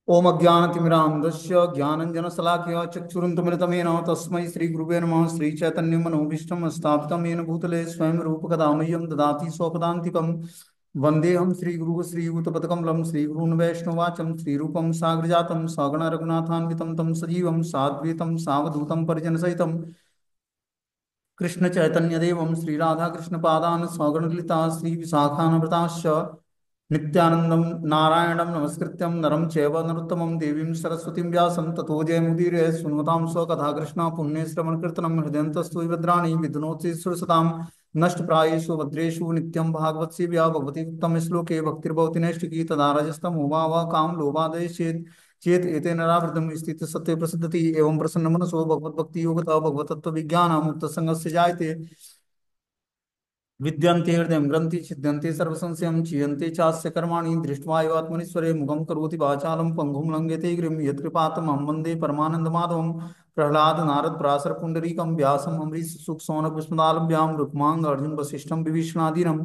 ओम अज्ञानतिमिरान्धस्य ज्ञानञ्जनशलाकया चक्षुरुन्मिलितमेन तस्मै श्रीगुरुवे नमः। श्रीचैतन्यमनोभीष्टं स्थापितं येन भूतले स्वयं रूपकदा मह्यं ददाति स्वपदान्तिकं। वन्देऽहं श्रीगुरुः श्रीयुतपदकमलं श्रीगुरून् वैष्णवाचं श्रीरूपं साग्रजातं सगण रघुनाथान्वितं तं सजीवं साद्वैतं सावधूतं परिजनसहितं कृष्ण चैतन्य देवं श्री राधा कृष्ण पादान सौगण ललिता श्री विशाखानवृताश्च नित्यानंदम नारायणं नमस्कृत्यं नरं चैव नरोत्तमं देवीं सरस्वतीं व्यासं ततो जयमुदीरये सुन्वतां स्वकथा कृष्ण पुण्य श्रवण कीर्तनं हृदयन्तस्तु भद्राणि विद्नोति सुरसतां नष्टप्रायेषु भद्रेषु नित्यं भागवत सेव्या भगवती उत्तम श्लोके भक्तिर्भवति नैष्टिकी तदा रजस्तम उमा काम लोभादय चेत एतेन नावृतं स्थित सत्य प्रसिद्धति एवं प्रसन्न मनसो भगवत भक्ति योगता भगवत तत्व विज्ञान मुक्त संगस्य जायते विद्यन्ते हृदय ग्रंथि छिद्यन्ते सर्वसंशयं चीयन्ते चास्य कर्माणि दृष्ट्वा एव आत्मनीश्वरे मुखं करोति वाचालं पंगुं लंघयते गिरिं यत्कृपातमहं वन्दे परमानन्दमाधवं प्रह्लाद नारद पराशर पुण्डरीकं व्यासम् अम्बरीश सुख सौनक विस्मदालभ्यां रुक्मांग अर्जुन वसिष्ठं विभीषणादीनं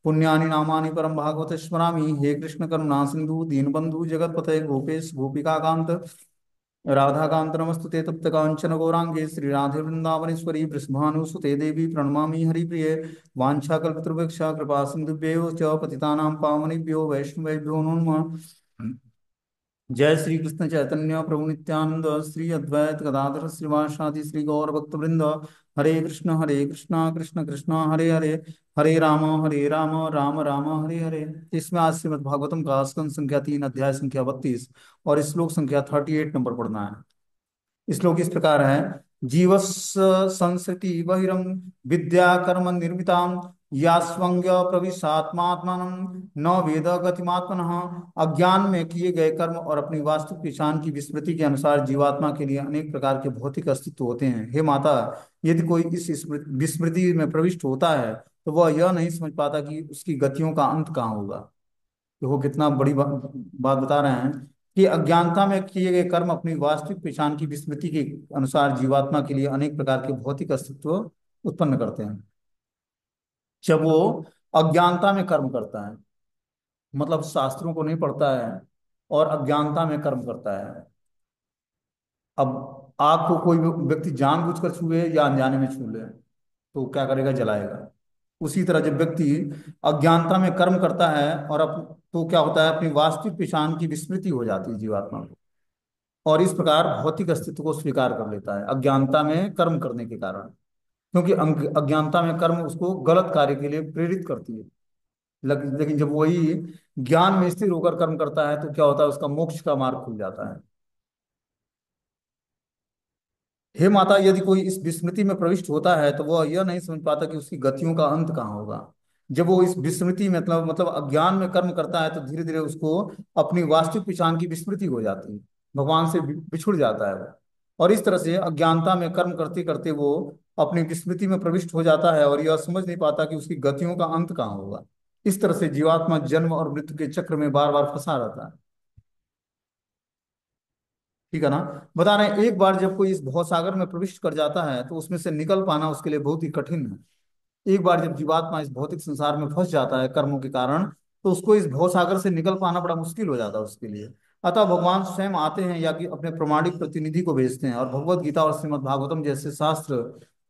पुण्यानि नामानि परं भागवत स्मरामि। हे कृष्ण करुणा सिंधु दीनबंधु जगतपते गोपेश गोपिकाकांत राधाकांत नमस्तुते तप्त कांचन गौरांगे श्री राधे वृंदावनेश्वरी वृषभानुसुते देवी प्रणमामि हरिप्रिये वाञ्छाकल्पतरुभ्यश्च कृपा सिन्धुभ्येव च पतितानां पावनेभ्यो वैष्णवेभ्यो नमो नमः। जय श्री कृष्ण चैतन्य प्रभु नित्यानंद श्री अद्वैत गदाधर श्रीवासादि श्री गौर भक्त वृंद। हरे कृष्णा कृष्ण कृष्ण हरे हरे हरे राम राम राम हरे हरे। इसमें आज श्रीमद् भागवतम का स्कंद संख्या 3 अध्याय संख्या 32 और श्लोक संख्या 38 नंबर पढ़ना है। श्लोक इस प्रकार है। जीवस्य संसृति बहिरं विद्या कर्म निर्मिताम या स्वंग प्रविशात्मात्मनं न वेद गतिमात्मनः। अज्ञान में किए गए कर्म और अपनी वास्तविक पहचान की विस्मृति के अनुसार जीवात्मा के लिए अनेक प्रकार के भौतिक अस्तित्व होते हैं। हे माता, यदि कोई इस विस्मृति में प्रविष्ट होता है तो वह यह नहीं समझ पाता कि उसकी गतियों का अंत कहाँ होगा। देखो कितना बड़ी बात बता रहे हैं कि अज्ञानता में किए गए कर्म अपनी वास्तविक पहचान की विस्मृति के अनुसार जीवात्मा के लिए अनेक प्रकार के भौतिक अस्तित्व उत्पन्न करते हैं। जब वो अज्ञानता में कर्म करता है, मतलब शास्त्रों को नहीं पढ़ता है और अज्ञानता में कर्म करता है। अब आग को कोई व्यक्ति जानबूझकर छुए या अनजाने में छू ले तो क्या करेगा? जलाएगा। उसी तरह जब व्यक्ति अज्ञानता में कर्म करता है और तो क्या होता है? अपनी वास्तविक पहचान की विस्मृति हो जाती है जीवात्मा को और इस प्रकार भौतिक अस्तित्व को स्वीकार कर लेता है अज्ञानता में कर्म करने के कारण। क्योंकि अज्ञानता में कर्म उसको गलत कार्य के लिए प्रेरित करती है। लेकिन जब वही ज्ञान में स्थिर होकर कर्म करता है तो क्या होता है? उसका मोक्ष का मार्ग खुल जाता है। हे माता, यदि कोई इस विस्मृति में प्रविष्ट होता है तो वह यह नहीं समझ पाता कि उसकी गतियों का अंत कहाँ होगा। जब वो इस विस्मृति में मतलब अज्ञान में कर्म करता है तो धीरे धीरे उसको अपनी वास्तविक पहचान की विस्मृति हो जाती है, भगवान से बिछुड़ जाता है वो। और इस तरह से अज्ञानता में कर्म करते करते वो अपनी विस्मृति में प्रविष्ट हो जाता है और यह समझ नहीं पाता कि उसकी गतियों का अंत कहाँ होगा। इस तरह से जीवात्मा जन्म और मृत्यु के चक्र में बार बार फंसा रहता है। ठीक है ना? बता रहे हैं एक बार जब कोई इस भवसागर में प्रविष्ट कर जाता है तो उसमें से निकल पाना उसके लिए बहुत ही कठिन है। एक बार जब जीवात्मा इस भौतिक संसार में फंस जाता है कर्मों के कारण तो उसको इस भवसागर से निकल पाना बड़ा मुश्किल हो जाता है उसके लिए। अतः भगवान स्वयं आते हैं या कि अपने प्रमाणिक प्रतिनिधि को भेजते हैं और भगवत गीता और श्रीमद् भागवतम जैसे शास्त्र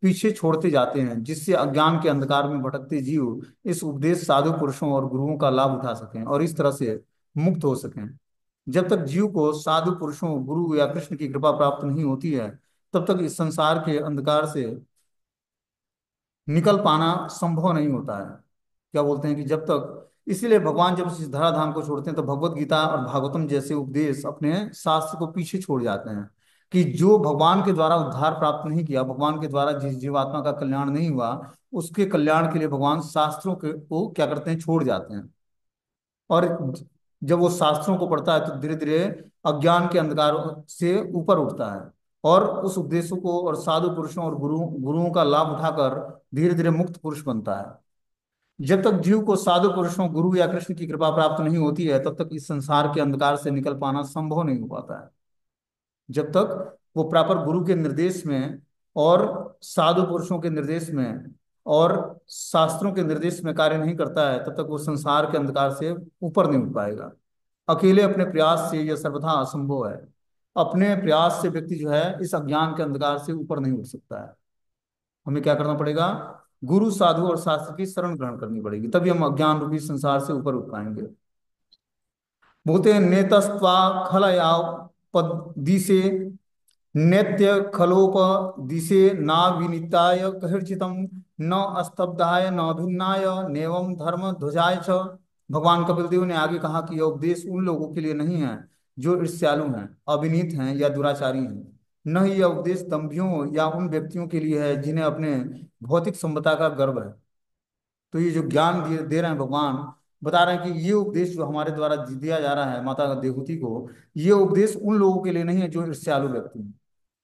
पीछे छोड़ते जाते हैं जिससे अज्ञान के अंधकार में भटकते जीव इस उपदेश साधु पुरुषों और गुरुओं का लाभ उठा सकें और इस तरह से मुक्त हो सकें। जब तक जीव को साधु पुरुषों गुरु या कृष्ण की कृपा प्राप्त नहीं होती है तब तक इस संसार के अंधकार से निकल पाना संभव नहीं होता है। क्या बोलते हैं कि जब तक इसीलिए भगवान जब इस धराधाम को छोड़ते हैं तो भगवत गीता और भागवतम जैसे उपदेश अपने शास्त्र को पीछे छोड़ जाते हैं कि जो भगवान के द्वारा उद्धार प्राप्त नहीं किया, भगवान के द्वारा जिस जीवात्मा का कल्याण नहीं हुआ उसके कल्याण के लिए भगवान शास्त्रों के को क्या करते हैं? छोड़ जाते हैं। और जब वो शास्त्रों को पढ़ता है तो धीरे धीरे अज्ञान के अंधकार से ऊपर उठता है और उस उपदेशों को और साधु पुरुषों और गुरुओं का लाभ उठाकर धीरे धीरे मुक्त पुरुष बनता है। जब तक जीव को साधु पुरुषों गुरु या कृष्ण की कृपा प्राप्त नहीं होती है तब तक इस संसार के अंधकार से निकल पाना संभव नहीं हो पाता है। जब तक वो प्रॉपर गुरु के निर्देश में और साधु पुरुषों के निर्देश में और शास्त्रों के निर्देश में कार्य नहीं करता है तब तक वो संसार के अंधकार से ऊपर नहीं उठ पाएगा। अकेले अपने प्रयास से यह सर्वथा असंभव है। अपने प्रयास से व्यक्ति जो है इस अज्ञान के अंधकार से ऊपर नहीं उठ सकता है। हमें क्या करना पड़ेगा? गुरु साधु और शास्त्र की शरण ग्रहण करनी पड़ेगी, तभी हम अज्ञान रूपी संसार से ऊपर उठ पाएंगे। बोलते हैं नेतस्त्वा खलयाव पद दिशे नेत्य खलोप दिशे ना विनीताय कहर्चितम न अस्तब्धाय न भिन्नाय नेवम धर्म ध्वजाय च। भगवान कपिल देव ने आगे कहा कि यह उपदेश उन लोगों के लिए नहीं है जो ईर्ष्यालु हैं, अविनीत हैं या दुराचारी हैं। न ही यह उपदेश दंभियों या उन व्यक्तियों के लिए है जिन्हें अपने भौतिक संपदा का गर्व है। तो ये जो ज्ञान दे रहे हैं भगवान, बता रहे हैं कि ये उपदेश जो हमारे द्वारा दिया जा रहा है माता देवहूति को, ये उपदेश उन लोगों के लिए नहीं है जो ईर्ष्यालु व्यक्ति हैं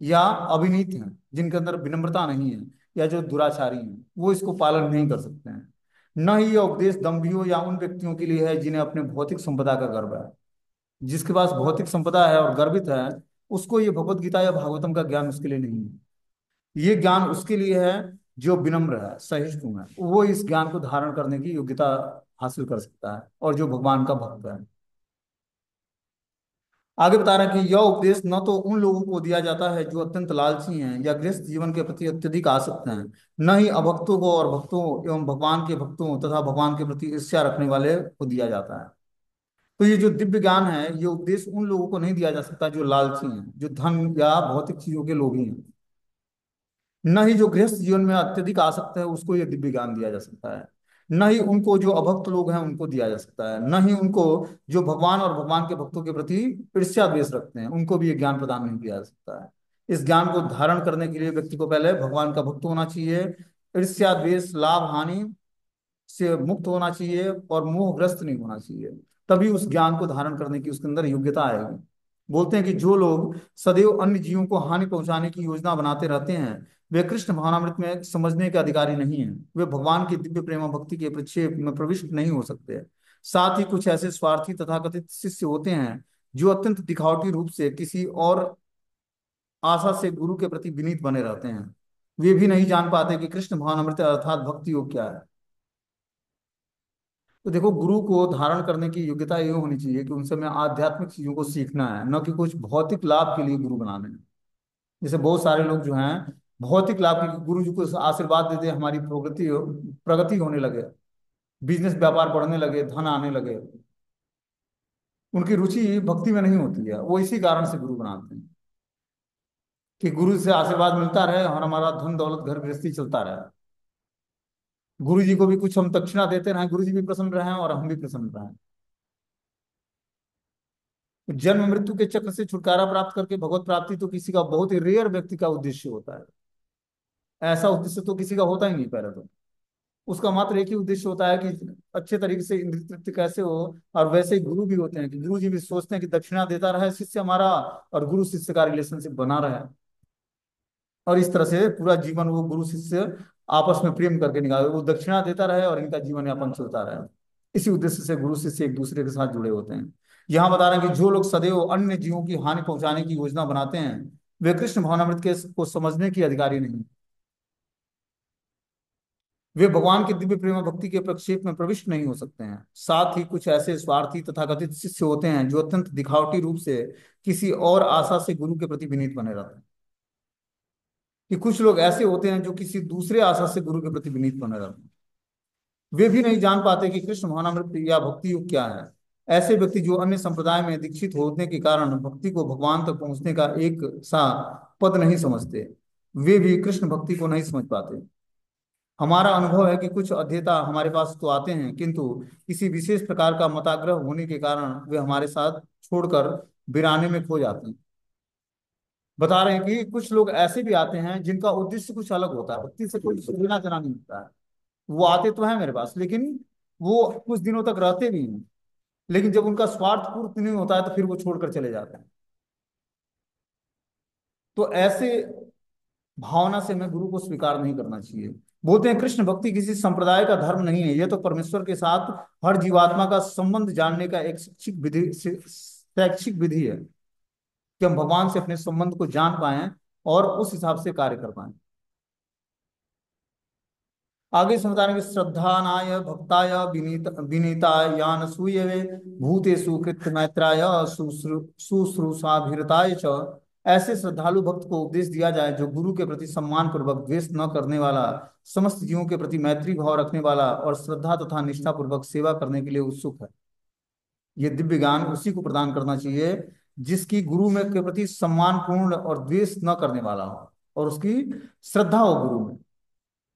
या अविनीत हैं, जिनके अंदर विनम्रता नहीं है, या जो दुराचारी हैं, वो इसको पालन नहीं कर सकते हैं। न ही यह उपदेश दंभियों या उन व्यक्तियों के लिए है जिन्हें अपने भौतिक संपदा का गर्व है। जिसके पास भौतिक संपदा है और गर्वित है, उसको ये भगवत गीता या भागवतम का ज्ञान उसके लिए नहीं है। ये ज्ञान उसके लिए है जो विनम्र है, सहिष्णु है, वो इस ज्ञान को धारण करने की योग्यता हासिल कर सकता है, और जो भगवान का भक्त है। आगे बता रहा है कि यह उपदेश न तो उन लोगों को दिया जाता है जो अत्यंत लालची हैं या गृहस्थ जीवन के प्रति अत्यधिक आसक्त हैं, न ही अभक्तों को और भक्तों एवं भगवान के भक्तों तथा भगवान के प्रति ईर्ष्या रखने वाले को दिया जाता है। तो ये जो दिव्य ज्ञान है, ये उपदेश उन लोगों को नहीं दिया जा सकता जो लालची हैं, जो धन या भौतिक चीजों के लोभी हैं। न ही जो गृहस्थ जीवन में अत्यधिक आसक्त है उसको ये दिव्य ज्ञान दिया जा सकता है। न ही उनको जो अभक्त लोग हैं उनको दिया जा सकता है। न ही उनको जो भगवान और भगवान के भक्तों के प्रति ईर्ष्या द्वेष रखते हैं उनको भी ये ज्ञान प्रदान नहीं किया जा सकता है। इस ज्ञान को धारण करने के लिए व्यक्ति को पहले भगवान का भक्त होना चाहिए, ईर्ष्या द्वेष लाभ हानि से मुक्त होना चाहिए और मोहग्रस्त नहीं होना चाहिए। तभी उस ज्ञान को धारण करने की उसके अंदर योग्यता आएगी। बोलते हैं कि जो लोग सदैव अन्य जीवों को हानि पहुंचाने की योजना बनाते रहते हैं, वे कृष्ण भावनामृत में समझने के अधिकारी नहीं हैं। वे भगवान की दिव्य प्रेम भक्ति के प्रक्षेप में प्रविष्ट नहीं हो सकते। साथ ही कुछ ऐसे स्वार्थी तथाकथित शिष्य होते हैं जो अत्यंत दिखावटी रूप से किसी और आशा से गुरु के प्रति विनीत बने रहते हैं। वे भी नहीं जान पाते कि कृष्ण भावनामृत अर्थात भक्ति योग क्या है। तो देखो, गुरु को धारण करने की योग्यता ये होनी चाहिए कि उनसे हमें आध्यात्मिक चीजों को सीखना है, न कि कुछ भौतिक लाभ के लिए गुरु बनाने हैं। जैसे बहुत सारे लोग जो हैं भौतिक लाभ के गुरु जी को आशीर्वाद देते, हमारी प्रगति प्रगति होने लगे, बिजनेस व्यापार बढ़ने लगे, धन आने लगे, उनकी रुचि भक्ति में नहीं होती है। वो इसी कारण से गुरु बनाते हैं कि गुरु से आशीर्वाद मिलता रहे और हमारा धन दौलत घर गृहस्थी चलता रहे। गुरु जी को भी कुछ हम दक्षिणा देते रहें, गुरु जी भी प्रसन्न रहें और हम भी प्रसन्न रहें। जन्म मृत्यु के चक्र से छुटकारा प्राप्त करके भगवत प्राप्ति तो किसी का बहुत ही रेयर व्यक्ति का उद्देश्य होता है। ऐसा उद्देश्य तो किसी का होता ही नहीं पहले तो। उसका मात्र एक ही उद्देश्य होता है कि अच्छे तरीके से इंद्रिय तृप्ति कैसे हो। और वैसे ही गुरु भी होते हैं कि गुरु जी भी सोचते हैं कि दक्षिणा देता रहे शिष्य हमारा, और गुरु शिष्य का रिलेशनशिप बना रहे, और इस तरह से पूरा जीवन वो गुरु शिष्य आपस में प्रेम करके निकाले, वो दक्षिणा देता रहे और इनका जीवन यापन चलता रहे। इसी उद्देश्य से गुरु शिष्य एक दूसरे के साथ जुड़े होते हैं। यहाँ बता रहे हैं कि जो लोग सदैव अन्य जीवों की हानि पहुंचाने की योजना बनाते हैं, वे कृष्ण भावनामृत के को समझने की अधिकारी नहीं। वे भगवान के दिव्य प्रेम भक्ति के प्रक्षेप में प्रविष्ट नहीं हो सकते हैं। साथ ही कुछ ऐसे स्वार्थी तथाकथित शिष्य होते हैं जो अत्यंत दिखावटी रूप से किसी और आशा से गुरु के प्रति विनीत बने रहते हैं। कि कुछ लोग ऐसे होते हैं जो किसी दूसरे आशा से गुरु के प्रति विनीत बने रहते हैं। वे भी नहीं जान पाते कि कृष्ण भावनामृत या भक्ति योग क्या है। ऐसे व्यक्ति जो अन्य संप्रदाय में दीक्षित होने के कारण भक्ति को भगवान तक पहुंचने का एक सा पद नहीं समझते, वे भी कृष्ण भक्ति को नहीं समझ पाते। हमारा अनुभव है कि कुछ अध्येता हमारे पास तो आते हैं, किंतु किसी विशेष प्रकार का मताग्रह होने के कारण वे हमारे साथ छोड़कर वीराने में खो जाते हैं। बता रहे हैं कि कुछ लोग ऐसे भी आते हैं जिनका उद्देश्य कुछ अलग होता है, भक्ति से कोई लेना देना नहीं होता है। वो आते तो हैं मेरे पास, लेकिन वो कुछ दिनों तक रहते भी हैं, लेकिन जब उनका स्वार्थ पूर्ण नहीं होता है तो फिर वो छोड़कर चले जाते हैं। तो ऐसे भावना से हमें गुरु को स्वीकार नहीं करना चाहिए। बोलते हैं कृष्ण भक्ति किसी संप्रदाय का धर्म नहीं है, यह तो परमेश्वर के साथ हर जीवात्मा का संबंध जानने का एक शैक्षिक विधि है कि हम भगवान से अपने संबंध को जान पाएं और उस हिसाब से कार्य कर पाएं। आगे इसमें बताएंगे श्रद्धानाय भक्ताय विनीतायान सूयवे भूतेषु कृत मैत्राय शुश्रूषाभिरताय च। ऐसे श्रद्धालु भक्त को उपदेश दिया जाए जो गुरु के प्रति सम्मान पूर्वक द्वेष न करने वाला, समस्त जीवों के प्रति मैत्री भाव रखने वाला और श्रद्धा तथा निष्ठा पूर्वक सेवा करने के लिए उत्सुक है। ये दिव्य ज्ञान उसी को प्रदान करना चाहिए जिसकी गुरु में के प्रति सम्मान पूर्ण और द्वेष न करने वाला हो और उसकी श्रद्धा हो गुरु में।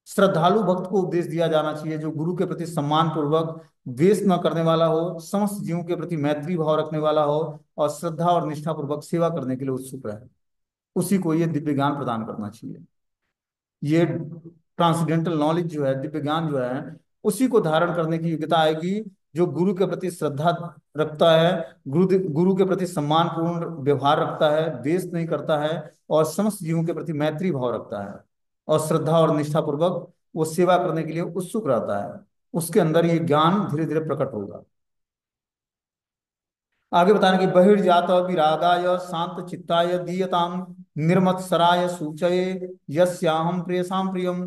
श्रद्धालु भक्त को उपदेश दिया जाना चाहिए जो गुरु के प्रति सम्मान पूर्वक द्वेष न करने वाला हो, समस्त जीवों के प्रति मैत्री भाव रखने वाला हो और श्रद्धा और निष्ठा पूर्वक सेवा करने के लिए उत्सुक रहे। उसी को ये दिव्य ज्ञान प्रदान करना चाहिए। ये ट्रांसडेंटल नॉलेज जो है, दिव्य ज्ञान जो है, उसी को धारण करने की योग्यता आएगी जो गुरु के प्रति श्रद्धा रखता है, गुरु के प्रति सम्मानपूर्ण व्यवहार रखता है, द्वेष नहीं करता है और समस्त जीवों के प्रति मैत्री भाव रखता है और श्रद्धा और निष्ठा पूर्वक वो सेवा करने के लिए उत्सुक रहता है। उसके अंदर ये ज्ञान धीरे धीरे प्रकट होगा। आगे बताने की बहिर्जात विरागाय शांत चित्ताय दीयताम निर्मत्सराय सूचये यस्याहं प्रेयसाम प्रियम।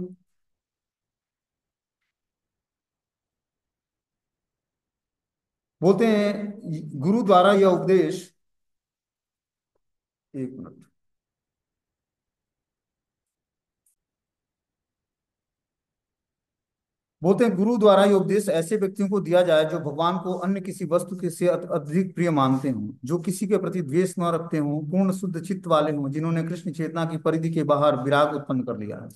बोलते हैं गुरु द्वारा यह उपदेश, एक मिनट, बोलते हैं गुरु द्वारा यह उपदेश ऐसे व्यक्तियों को दिया जाए जो भगवान को अन्य किसी वस्तु के से अधिक प्रिय मानते हों, जो किसी के प्रति द्वेष न रखते हों, पूर्ण शुद्ध चित्त वाले हों, जिन्होंने कृष्ण चेतना की परिधि के बाहर विराग उत्पन्न कर लिया है।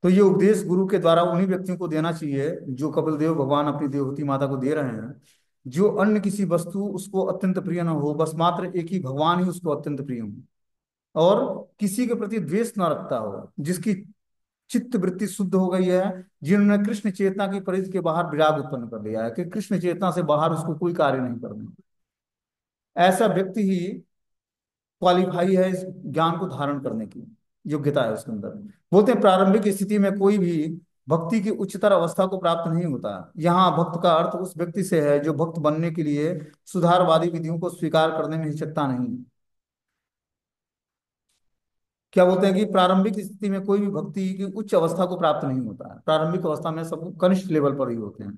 तो ये उपदेश गुरु के द्वारा उन्हीं व्यक्तियों को देना चाहिए जो कपिल देव भगवान अपनी देवहूति माता को दे रहे हैं, जो अन्य किसी वस्तु उसको अत्यंत प्रिय न हो, बस मात्र एक ही भगवान ही उसको अत्यंत प्रिय हो और किसी के प्रति द्वेष न रखता हो, जिसकी चित्त वृत्ति शुद्ध हो गई है, जिन्होंने कृष्ण चेतना की परिधि के बाहर विराग उत्पन्न कर लिया है कि कृष्ण चेतना से बाहर उसको कोई कार्य नहीं करना। ऐसा व्यक्ति ही क्वालिफाई है इस ज्ञान को धारण करने की योग्यता है उसके अंदर। बोलते हैं प्रारंभिक स्थिति में कोई भी भक्ति की उच्चतर अवस्था को प्राप्त नहीं होता। यहाँ भक्त का अर्थ उस व्यक्ति से है जो भक्त बनने के लिए सुधारवादी विधियों को स्वीकार करने में हिचकता नहीं। क्या बोलते हैं कि प्रारंभिक स्थिति में कोई भी भक्ति की उच्च अवस्था को प्राप्त नहीं होता है। प्रारंभिक अवस्था में सब कनिष्ठ लेवल पर ही होते हैं।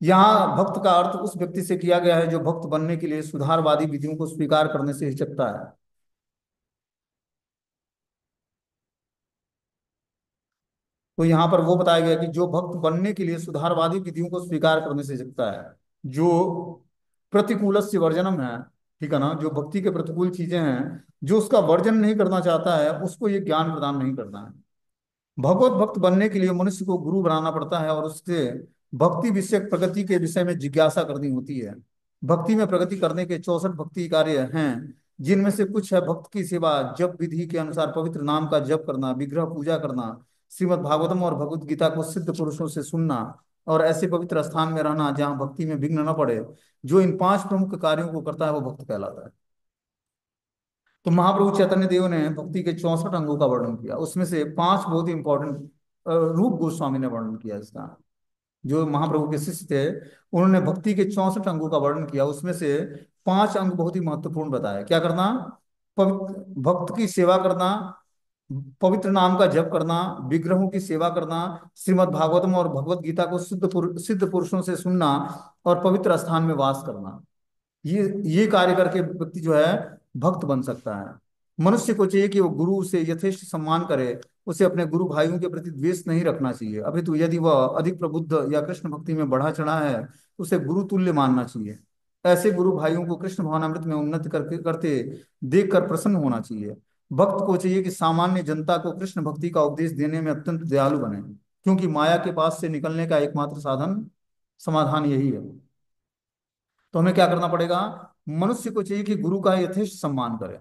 यहाँ भक्त का अर्थ उस व्यक्ति से किया गया है जो भक्त बनने के लिए सुधारवादी विधियों को स्वीकार करने से हिचकता है। तो यहाँ पर वो बताया गया कि जो भक्त बनने के लिए सुधारवादी विधियों को स्वीकार करने से हिचकता है, जो प्रतिकूल से वर्जनम है, ठीक है ना, जो भक्ति के प्रतिकूल चीजें हैं, जो उसका वर्जन नहीं करना चाहता है, उसको ये ज्ञान प्रदान नहीं करना है। भगवत भक्त बनने के लिए मनुष्य को गुरु बनाना पड़ता है और उससे भक्ति विषयक प्रगति के विषय में जिज्ञासा करनी होती है। भक्ति में प्रगति करने के 64 भक्ति कार्य हैं, जिनमें से कुछ है भक्त की सेवा, जप विधि के अनुसार पवित्र नाम का जप करना, विग्रह पूजा करना, श्रीमद् भागवतम और भगवत गीता को सिद्ध पुरुषों से सुनना और ऐसे पवित्र स्थान में रहना जहाँ भक्ति में विघ्न न पड़े। जो इन 5 प्रमुख कार्यों को करता है वो भक्त कहलाता है। तो महाप्रभु चैतन्य देव ने भक्ति के 64 अंगों का वर्णन किया, उसमें से 5 बहुत ही इंपॉर्टेंट, रूप गोस्वामी ने वर्णन किया इसका। जो महाप्रभु के शिष्य थे उन्होंने भक्ति के 64 अंगों का वर्णन किया, उसमें से 5 अंग बहुत ही महत्वपूर्ण बताया। क्या करना? पवित्र भक्त की सेवा करना, पवित्र नाम का जप करना, विग्रहों की सेवा करना, श्रीमद् भागवतम और भगवत गीता को सिद्ध पुरुषों से सुनना और पवित्र स्थान में वास करना। ये कार्य करके व्यक्ति जो है भक्त बन सकता है। मनुष्य को चाहिए कि वो गुरु से यथेष्ट सम्मान करे, उसे अपने गुरु भाइयों के प्रति द्वेष नहीं रखना चाहिए। अभी तो यदि वह अधिक प्रबुद्ध या कृष्ण भक्ति में बढ़ा चढ़ा है तो उसे गुरु तुल्य मानना चाहिए। ऐसे गुरु भाइयों को कृष्ण भावनामृत में उन्नति करके करते देखकर प्रसन्न होना चाहिए। भक्त को चाहिए कि सामान्य जनता को कृष्ण भक्ति का उपदेश देने में अत्यंत दयालु बने, क्योंकि माया के पास से निकलने का एकमात्र साधन समाधान यही है। तो हमें क्या करना पड़ेगा? मनुष्य को चाहिए कि गुरु का यथेष्ट सम्मान करे,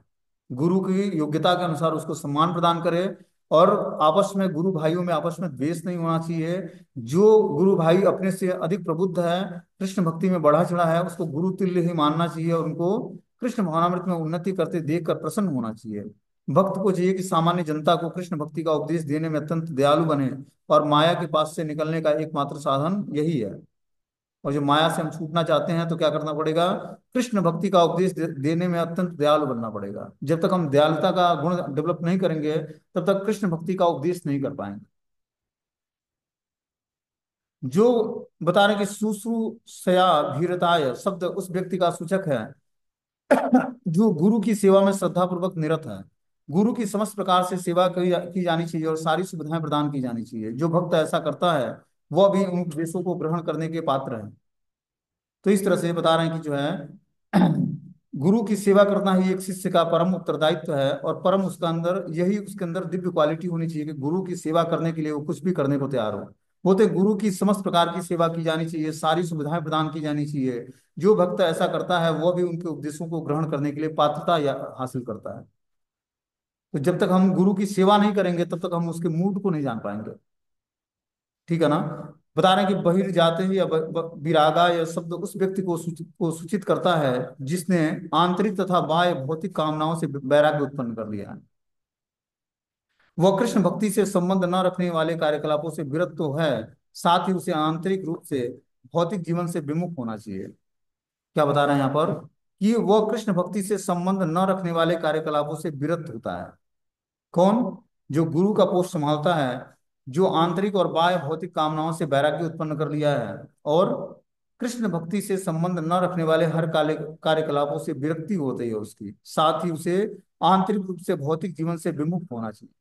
गुरु की योग्यता के अनुसार उसको सम्मान प्रदान करे और आपस में गुरु भाइयों में आपस में द्वेष नहीं होना चाहिए। जो गुरु भाई अपने से अधिक प्रबुद्ध है, कृष्ण भक्ति में बढ़ा चढ़ा है, उसको गुरु तुल्य ही मानना चाहिए और उनको कृष्ण भावनामृत में उन्नति करते देखकर प्रसन्न होना चाहिए। भक्त को चाहिए कि सामान्य जनता को कृष्ण भक्ति का उपदेश देने में अत्यंत दयालु बने और माया के पास से निकलने का एकमात्र साधन यही है। और जो माया से हम छूटना चाहते हैं तो क्या करना पड़ेगा? कृष्ण भक्ति का उपदेश देने में अत्यंत दयालु बनना पड़ेगा। जब तक हम दयालुता का गुण डेवलप नहीं करेंगे तब तक कृष्ण भक्ति का उपदेश नहीं कर पाएंगे। जो बता रहे हैं कि शुश्रूषया भीरताय शब्द उस व्यक्ति का सूचक है जो गुरु की सेवा में श्रद्धा पूर्वक निरत है। गुरु की समस्त प्रकार से सेवा की जानी चाहिए और सारी सुविधाएं प्रदान की जानी चाहिए। जो भक्त ऐसा करता है वह भी उन उपदेशों को ग्रहण करने के पात्र है। तो इस तरह से बता रहे हैं कि जो है गुरु की सेवा करना ही एक शिष्य का परम उत्तरदायित्व है, और परम उसका अंदर यही उसके अंदर दिव्य क्वालिटी होनी चाहिए कि गुरु की सेवा करने के लिए वो कुछ भी करने को तैयार हो। वो तो गुरु की समस्त प्रकार की सेवा की जानी चाहिए, सारी सुविधाएं प्रदान की जानी चाहिए। जो भक्त ऐसा करता है वह भी उनके उपदेशों को ग्रहण करने के लिए पात्रता हासिल करता है। तो जब तक हम गुरु की सेवा नहीं करेंगे तब तक हम उसके मूड को नहीं जान पाएंगे। ठीक है ना। बता रहे हैं कि बहिर जाते ही या विरागा यह शब्द उस व्यक्ति को सूचित करता है जिसने आंतरिक तथा बाह्य भौतिक कामनाओं से वैराग्य उत्पन्न कर लिया है। वह कृष्ण भक्ति से संबंध न रखने वाले कार्यकलापों से विरत तो है, साथ ही उसे आंतरिक रूप से भौतिक जीवन से विमुख होना चाहिए। क्या बता रहे हैं यहाँ पर कि वह कृष्ण भक्ति से संबंध न रखने वाले कार्यकलापों से विरत होता है। कौन? जो गुरु का पोस्ट संभालता है, जो आंतरिक और बाह्य भौतिक कामनाओं से वैराग्य उत्पन्न कर लिया है और कृष्ण भक्ति से संबंध न रखने वाले हर कार्यकलापों से विरक्ति होती है उसकी, साथ ही उसे आंतरिक रूप से भौतिक जीवन से विमुख होना चाहिए।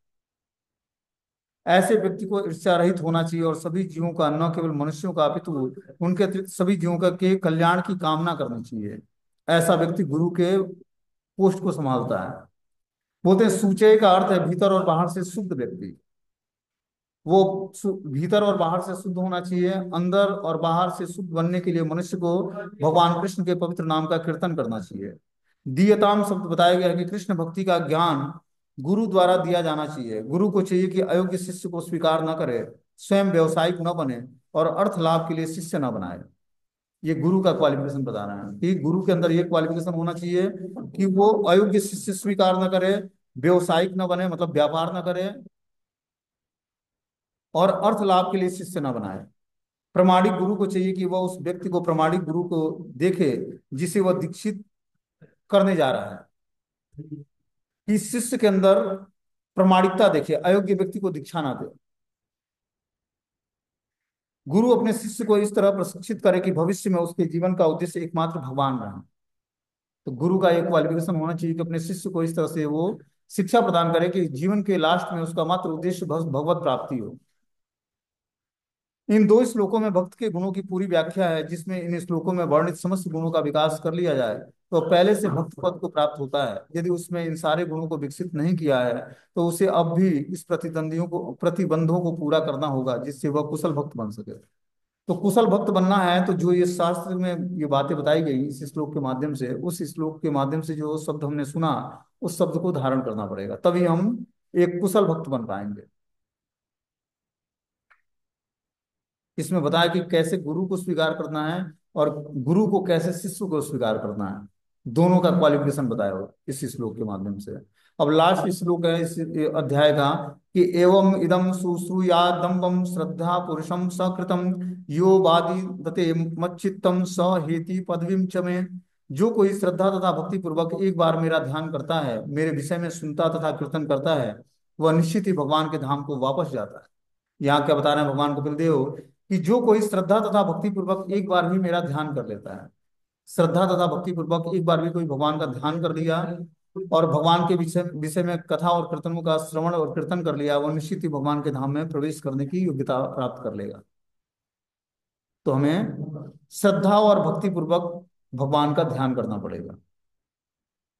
ऐसे व्यक्ति को ईर्ष्या रहित होना चाहिए और सभी जीवों का, न केवल मनुष्यों का अपितु उनके अतिरिक्त सभी जीवों का के कल्याण की कामना करनी चाहिए। ऐसा व्यक्ति गुरु के पोस्ट को संभालता है। बोलते हैं सूचे का अर्थ है भीतर और बाहर से शुद्ध व्यक्ति। वो भीतर और बाहर से शुद्ध होना चाहिए। अंदर और बाहर से शुद्ध बनने के लिए मनुष्य को भगवान कृष्ण के पवित्र नाम का कीर्तन करना चाहिए। दियताम शब्द बताया गया है कि कृष्ण भक्ति का ज्ञान गुरु द्वारा दिया जाना चाहिए। गुरु को चाहिए कि अयोग्य शिष्य को स्वीकार न करे, स्वयं व्यवसायिक न बने और अर्थ लाभ के लिए शिष्य न बनाए। ये गुरु का क्वालिफिकेशन बता रहे हैं कि गुरु के अंदर ये क्वालिफिकेशन होना चाहिए कि वो अयोग्य शिष्य स्वीकार न करे, व्यवसायिक न बने मतलब व्यापार न करे, और अर्थ लाभ के लिए शिष्य न बनाए। प्रमाणिक गुरु को चाहिए कि वह उस व्यक्ति को प्रमाणिक गुरु को देखे जिसे वह दीक्षित करने जा रहा है, कि शिष्य के अंदर प्रमाणिकता देखे, अयोग्य व्यक्ति को दीक्षा ना दे। गुरु अपने शिष्य को इस तरह प्रशिक्षित करे कि भविष्य में उसके जीवन का उद्देश्य एकमात्र भगवान रहे। तो गुरु का एक क्वालिफिकेशन होना चाहिए कि अपने शिष्य को इस तरह से वो शिक्षा प्रदान करे कि जीवन के लास्ट में उसका मात्र उद्देश्य भगवत प्राप्ति हो। इन दो श्लोकों में भक्त के गुणों की पूरी व्याख्या है, जिसमें इन श्लोकों में वर्णित समस्त गुणों का विकास कर लिया जाए तो पहले से भक्त पद को प्राप्त होता है। यदि उसमें इन सारे गुणों को विकसित नहीं किया है तो उसे अब भी इस प्रतिबंधों को पूरा करना होगा जिससे वह कुशल भक्त बन सके। तो कुशल भक्त बनना है तो जो ये शास्त्र में ये बातें बताई गई इस श्लोक के माध्यम से, उस श्लोक के माध्यम से जो शब्द हमने सुना उस शब्द को धारण करना पड़ेगा, तभी हम एक कुशल भक्त बन पाएंगे। इसमें बताया कि कैसे गुरु को स्वीकार करना है और गुरु को कैसे शिष्य को स्वीकार करना है, दोनों का क्वालिफिकेशन बताया हो इस श्लोक के माध्यम से। अब लास्ट श्लोक है इस अध्याय का कि एवं इदम शुश्रूयादम्बम श्रद्धा पुरुषम सकृतम यो वादी दते मच्चित्तम स हेति पदवीम च में। जो कोई श्रद्धा तथा भक्ति पूर्वक एक बार मेरा ध्यान करता है, मेरे विषय में सुनता तथा कीर्तन करता है, वह निश्चित ही भगवान के धाम को वापस जाता है। यहाँ क्या बता रहे हैं भगवान कपिल देव कि जो कोई श्रद्धा तथा भक्ति पूर्वक एक बार भी मेरा ध्यान कर लेता है, श्रद्धा तथा भक्ति पूर्वक एक बार भी कोई भगवान का ध्यान कर लिया और भगवान के विषय विषय में कथा और कीर्तनों का श्रवण और कीर्तन कर लिया, वो निश्चित ही भगवान के धाम में प्रवेश करने की योग्यता प्राप्त कर लेगा। तो हमें श्रद्धा और भक्ति पूर्वक भगवान का ध्यान करना पड़ेगा।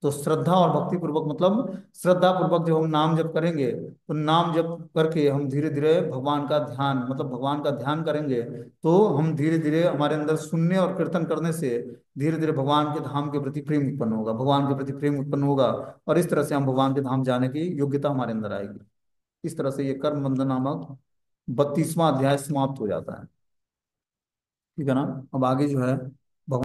तो श्रद्धा और भक्ति पूर्वक मतलब श्रद्धा पूर्वक जब हम नाम जप करेंगे तो नाम जप करके हम धीरे धीरे भगवान का ध्यान मतलब भगवान का ध्यान करेंगे, तो हम धीरे धीरे हमारे अंदर सुनने और कीर्तन करने से धीरे धीरे भगवान के धाम के प्रति प्रेम उत्पन्न होगा, भगवान के प्रति प्रेम उत्पन्न होगा और इस तरह से हम भगवान के धाम जाने की योग्यता हमारे अंदर आएगी। इस तरह से ये कर्म बंधन नामक 32वां अध्याय समाप्त हो जाता है। ठीक है ना। अब आगे जो है